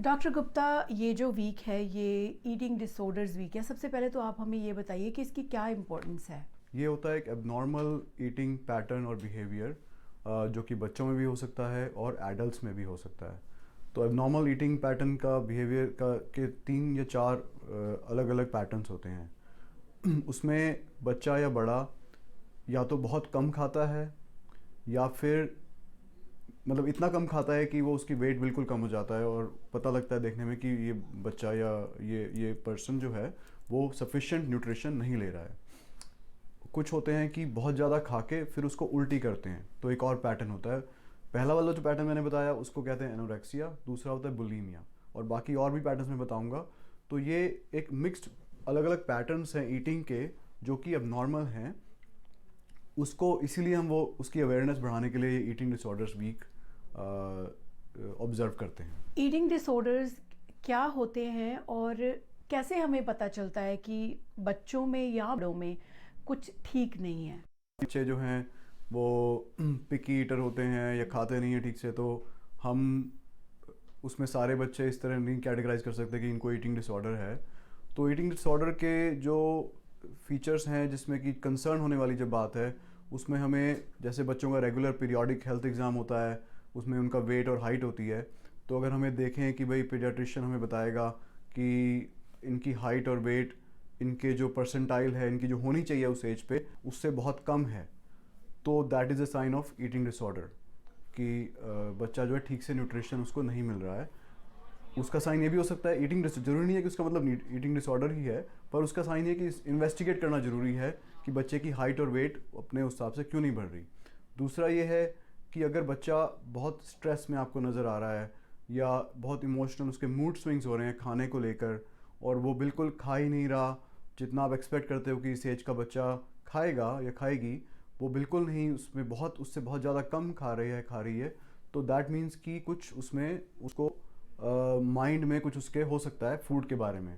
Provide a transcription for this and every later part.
Doctor Gupta, ये जो week है ये ईटिंग डिसऑर्डर्स वीक है। सबसे पहले तो आप हमें ये बताइए कि इसकी क्या इम्पोर्टेंस है। ये होता है एक एबनॉर्मल ईटिंग पैटर्न और बिहेवियर जो कि बच्चों में भी हो सकता है और एडल्ट्स में भी हो सकता है। तो एबनॉर्मल ईटिंग पैटर्न का बिहेवियर का के 3 या 4 अलग अलग पैटर्न्स होते हैं। उसमें बच्चा या बड़ा या तो बहुत कम खाता है या फिर मतलब इतना कम खाता है कि वो उसकी वेट बिल्कुल कम हो जाता है और पता लगता है देखने में कि ये बच्चा या ये पर्सन जो है वो सफिशिएंट न्यूट्रिशन नहीं ले रहा है। कुछ होते हैं कि बहुत ज़्यादा खा के फिर उसको उल्टी करते हैं, तो एक और पैटर्न होता है। पहला वाला जो पैटर्न मैंने बताया उसको कहते हैं एनोरेक्सिया, दूसरा होता है बुलीमिया, और बाकी और भी पैटर्न्स मैं बताऊंगा। तो ये एक मिक्स्ड अलग अलग पैटर्न्स हैं ईटिंग के जो कि अब नॉर्मल हैं। उसको इसीलिए हम वो उसकी अवेयरनेस बढ़ाने के लिए ईटिंग डिसऑर्डर्स वीक ऑब्जर्व करते हैं। ईटिंग डिसऑर्डर्स क्या होते हैं और कैसे हमें पता चलता है कि बच्चों में या बड़ों में कुछ ठीक नहीं है। बच्चे जो हैं वो पिकी ईटर होते हैं या खाते नहीं हैं ठीक से, तो हम उसमें सारे बच्चे इस तरह नहीं कैटेगराइज कर सकते कि इनको ईटिंग डिसऑर्डर है। तो ईटिंग डिसऑर्डर के जो फीचर्स हैं जिसमें कि कंसर्न होने वाली जो बात है उसमें हमें, जैसे बच्चों का रेगुलर पीरियोडिक हेल्थ एग्ज़ाम होता है, उसमें उनका वेट और हाइट होती है। तो अगर हमें देखें कि भाई पीडियाट्रिशियन हमें बताएगा कि इनकी हाइट और वेट, इनके जो परसेंटाइल है इनकी जो होनी चाहिए उस एज पे उससे बहुत कम है, तो that is a sign of eating disorder कि बच्चा जो है ठीक से न्यूट्रिशन उसको नहीं मिल रहा है। उसका साइन ये भी हो सकता है, ईटिंग जरूरी नहीं है कि उसका मतलब ईटिंग डिसऑर्डर ही है, पर उसका साइन ये कि इन्वेस्टिगेट करना जरूरी है कि बच्चे की हाइट और वेट अपने उस हिसाब से क्यों नहीं बढ़ रही। दूसरा ये है कि अगर बच्चा बहुत स्ट्रेस में आपको नज़र आ रहा है या बहुत इमोशनल उसके मूड स्विंग्स हो रहे हैं खाने को लेकर और वो बिल्कुल खा ही नहीं रहा जितना आप एक्सपेक्ट करते हो कि इस एज का बच्चा खाएगा या खाएगी, वो बिल्कुल नहीं, उसमें बहुत उससे बहुत ज़्यादा कम खा रही है, तो दैट मीन्स कि कुछ उसमें उसको माइंड में कुछ उसके हो सकता है फूड के बारे में।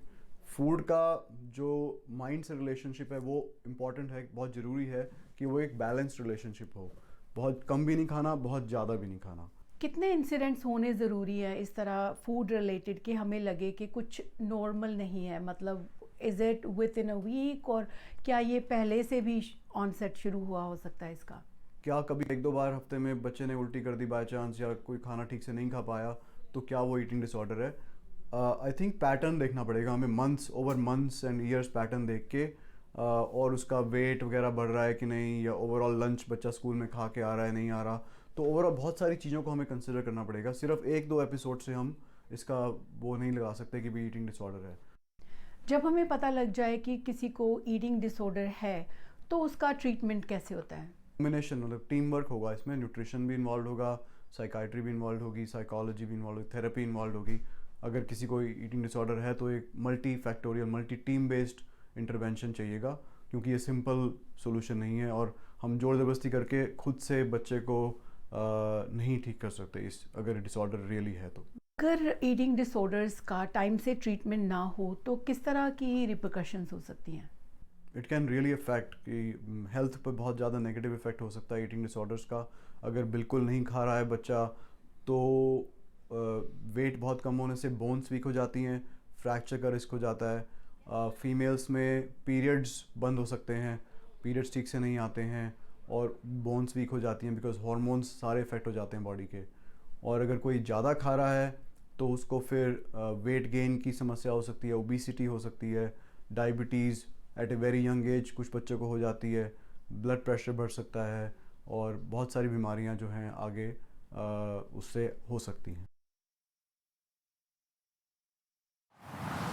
फूड का जो माइंड से रिलेशनशिप है वो इम्पॉर्टेंट है, बहुत ज़रूरी है कि वो एक बैलेंस्ड रिलेशनशिप हो, बहुत कम भी नहीं खाना, बहुत ज़्यादा भी नहीं खाना। कितने इंसिडेंट्स होने ज़रूरी है इस तरह फूड रिलेटेड कि हमें लगे कि कुछ नॉर्मल नहीं है, मतलब is it within a week, और क्या ये पहले से भी ऑनसेट शुरू हुआ हो सकता है इसका? क्या कभी 1-2 बार हफ्ते में बच्चे ने उल्टी कर दी बाय चांस या कोई खाना ठीक से नहीं खा पाया, तो क्या वो ईटिंग डिसऑर्डर है? आई थिंक पैटर्न देखना पड़ेगा हमें, months over months and years pattern देख के, और उसका वेट वगैरह बढ़ रहा है कि नहीं, या ओवरऑल लंच बच्चा स्कूल में खा के आ रहा है नहीं आ रहा। तो ओवरऑल बहुत सारी चीज़ों को हमें कंसिडर करना पड़ेगा, सिर्फ 1-2 एपिसोड से हम इसका वो नहीं लगा सकते कि भी ईटिंग डिसऑर्डर है। जब हमें पता लग जाए कि किसी को ईटिंग डिसऑर्डर है तो उसका ट्रीटमेंट कैसे होता है? कॉम्बिनेशन मतलब टीम वर्क होगा इसमें, न्यूट्रिशन भी इन्वॉल्व होगा, साइकाइट्री भी इन्वॉल्व होगी, साइकोलॉजी भी इन्वॉल्व होगी, थेरेपी इन्वॉल्व होगी। अगर किसी को ईटिंग डिसऑर्डर है तो एक multi factorial multi team based intervention चाहिएगा, क्योंकि ये सिंपल सोल्यूशन नहीं है और हम जोर ज़बरदस्ती करके खुद से बच्चे को नहीं ठीक कर सकते इस, अगर डिसऑर्डर रियली है तो। अगर ईटिंग डिसऑर्डर्स का टाइम से ट्रीटमेंट ना हो तो किस तरह की रिpercussions हो सकती हैं? इट कैन रियली अफेक्ट कि हेल्थ पर बहुत ज़्यादा नेगेटिव इफेक्ट हो सकता है ईटिंग डिसऑर्डर्स का। अगर बिल्कुल नहीं खा रहा है बच्चा तो वेट बहुत कम होने से बोन्स वीक हो जाती हैं, फ्रैक्चर का रिस्क हो जाता है। फीमेल्स में पीरियड्स बंद हो सकते हैं, पीरियड्स ठीक से नहीं आते हैं और बोन्स वीक हो जाती हैं बिकॉज हार्मोन्स सारे इफेक्ट हो जाते हैं बॉडी के। और अगर कोई ज़्यादा खा रहा है तो उसको फिर वेट गेन की समस्या हो सकती है, ओबेसिटी हो सकती है, diabetes at a very young age कुछ बच्चों को हो जाती है, ब्लड प्रेशर बढ़ सकता है और बहुत सारी बीमारियां जो हैं आगे उससे हो सकती हैं।